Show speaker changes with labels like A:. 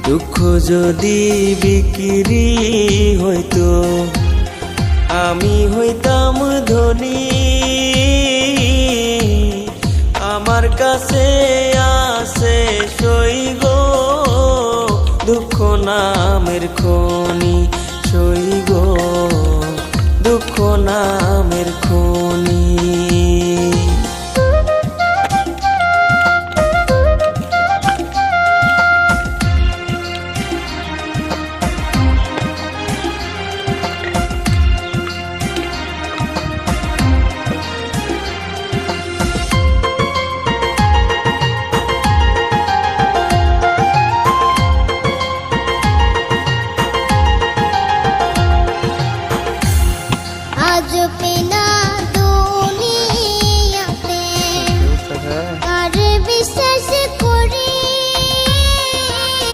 A: দুঃখ যদি বিক্রি হইতো আমি হইতাম ধনী। আমার কাছে আছে সই গো দুঃখ নামের খনি, সই গো দুঃখ নামের খনি।